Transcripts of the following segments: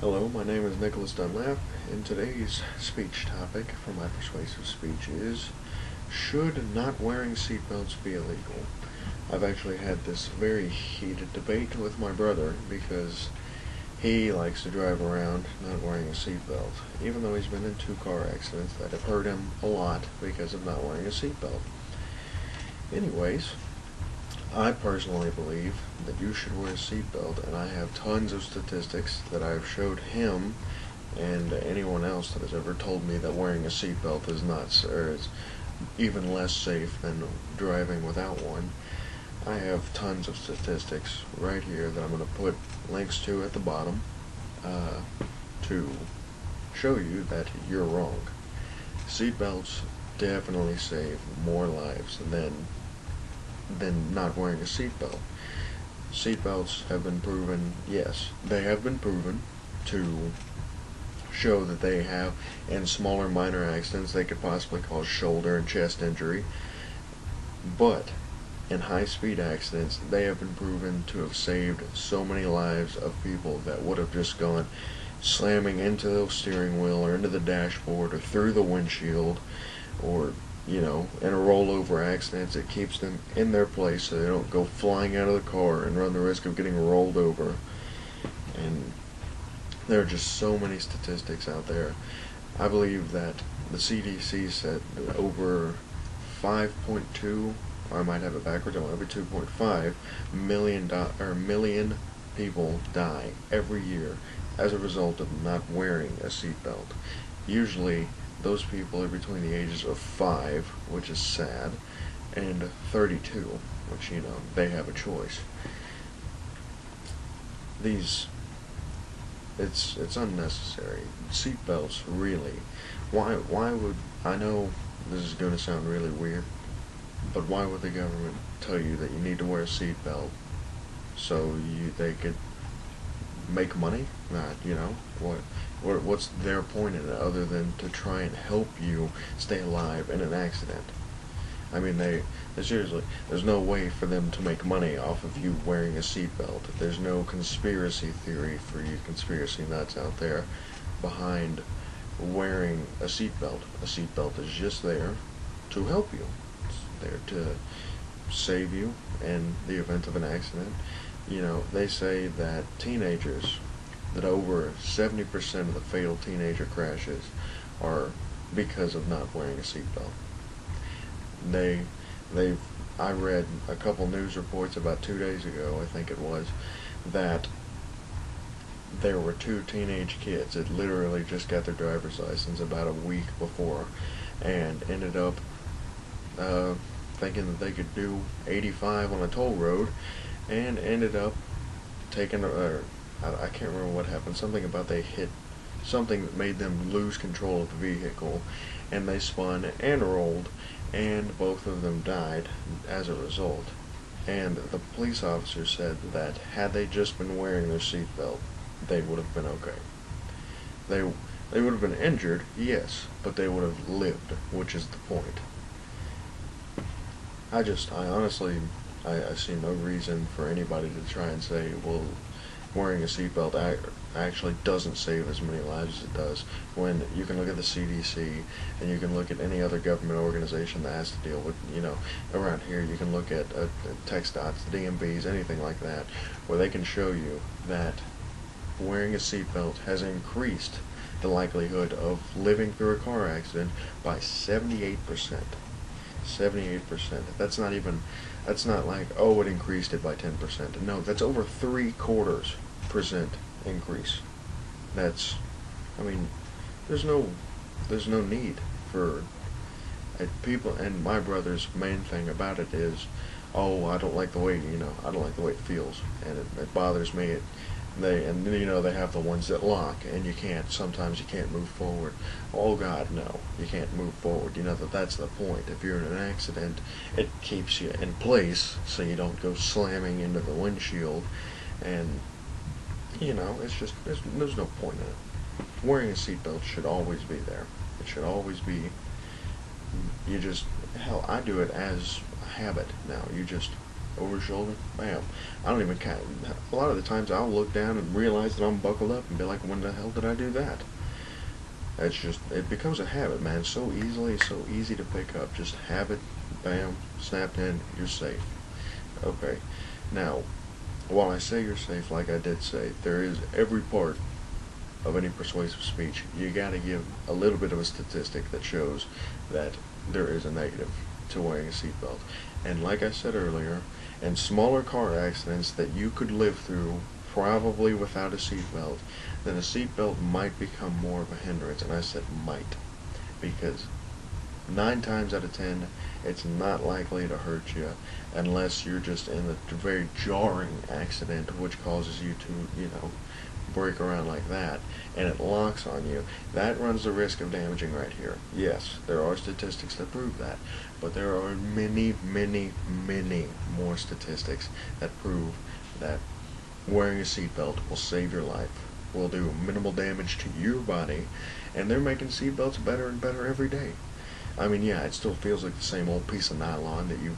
Hello, my name is Nicholas Dunlap, and today's speech topic for my persuasive speech is, should not wearing seatbelts be illegal? I've actually had this very heated debate with my brother because he likes to drive around not wearing a seatbelt, even though he's been in 2 car accidents that have hurt him a lot because of not wearing a seatbelt. Anyways, I personally believe that you should wear a seatbelt, and I have tons of statistics that I've showed him and anyone else that has ever told me that wearing a seatbelt is not, or is even less safe than driving without one. I have tons of statistics right here that I'm going to put links to at the bottom to show you that you're wrong. Seatbelts definitely save more lives than not wearing a seatbelt. Seatbelts have been proven, yes, they have been proven to show that they have, in smaller minor accidents, they could possibly cause shoulder and chest injury, but in high-speed accidents, they have been proven to have saved so many lives of people that would have just gone slamming into the steering wheel or into the dashboard or through the windshield, or in a rollover accidents. It keeps them in their place so they don't go flying out of the car and run the risk of getting rolled over. And there are just so many statistics out there. I believe that the CDC said that over 5.2, or I might have it backwards, I might have it 2.5 million people die every year as a result of not wearing a seatbelt. Usually those people are between the ages of 5, which is sad, and 32, which, they have a choice. It's unnecessary. Seatbelts, really. Why would, I know this is going to sound really weird, but why would the government tell you that you need to wear a seatbelt so they could make money? What's their point in it other than to try and help you stay alive in an accident? I mean, they seriously, there's no way for them to make money off of you wearing a seatbelt. There's no conspiracy theory for you conspiracy nuts out there behind wearing a seatbelt. A seatbelt is just there to help you. It's there to save you in the event of an accident. They say that over 70% of the fatal teenager crashes are because of not wearing a seatbelt. I read a couple news reports about 2 days ago, I think it was, that there were 2 teenage kids that literally just got their driver's license about a week before and ended up thinking that they could do 85 on a toll road, and ended up taking I can't remember what happened, something about they hit something that made them lose control of the vehicle, and they spun and rolled, and both of them died as a result. And the police officer said that had they just been wearing their seatbelt, they would have been okay. They would have been injured, yes, but they would have lived, which is the point. I honestly, I see no reason for anybody to try and say, well, wearing a seatbelt actually doesn't save as many lives as it does, when you can look at the CDC and you can look at any other government organization that has to deal with, around here, you can look at TxDOTs, DMVs, anything like that, where they can show you that wearing a seatbelt has increased the likelihood of living through a car accident by 78%. 78%. That's not like, oh, it increased it by 10%. No, that's over 3/4% increase. There's no need for people, and my brother's main thing about it is, oh, I don't like the way, I don't like the way it feels, and it bothers me. They have the ones that lock, and sometimes you can't move forward. Oh God, no, you can't move forward. That's the point. If you're in an accident, it keeps you in place so you don't go slamming into the windshield, and it's just, there's no point in it. Wearing a seatbelt should always be there. It should always be, hell, I do it as a habit now. You just over shoulder, bam. I don't even count. A lot of the times I'll look down and realize that I'm buckled up and be like, when the hell did I do that? It's just, it becomes a habit, man. So easy to pick up. Just habit, bam, snapped in, you're safe. Okay. Now, while I say you're safe, like I did say, there is every part of any persuasive speech, you gotta give a little bit of a statistic that shows that there is a negative to wearing a seatbelt. And like I said earlier, in smaller car accidents that you could live through probably without a seatbelt, then a seatbelt might become more of a hindrance. And I said might, because 9 times out of 10, it's not likely to hurt you unless you're just in a very jarring accident which causes you to, break around like that, and it locks on you. That runs the risk of damaging right here. Yes, there are statistics that prove that, but there are many more statistics that prove that wearing a seatbelt will save your life, will do minimal damage to your body, and they're making seatbelts better and better every day. I mean, yeah, it still feels like the same old piece of nylon that you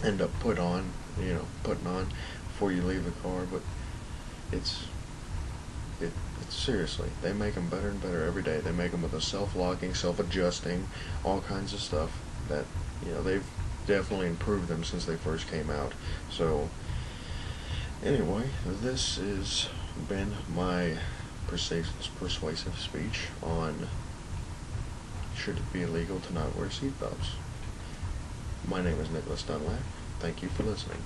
end up putting on before you leave the car, but it's seriously, they make them better and better every day. They make them with a self-locking, self-adjusting, all kinds of stuff that, they've definitely improved them since they first came out. So, anyway, this has been my persuasive speech on should it be illegal to not wear seatbelts. My name is Nicholas Dunlap. Thank you for listening.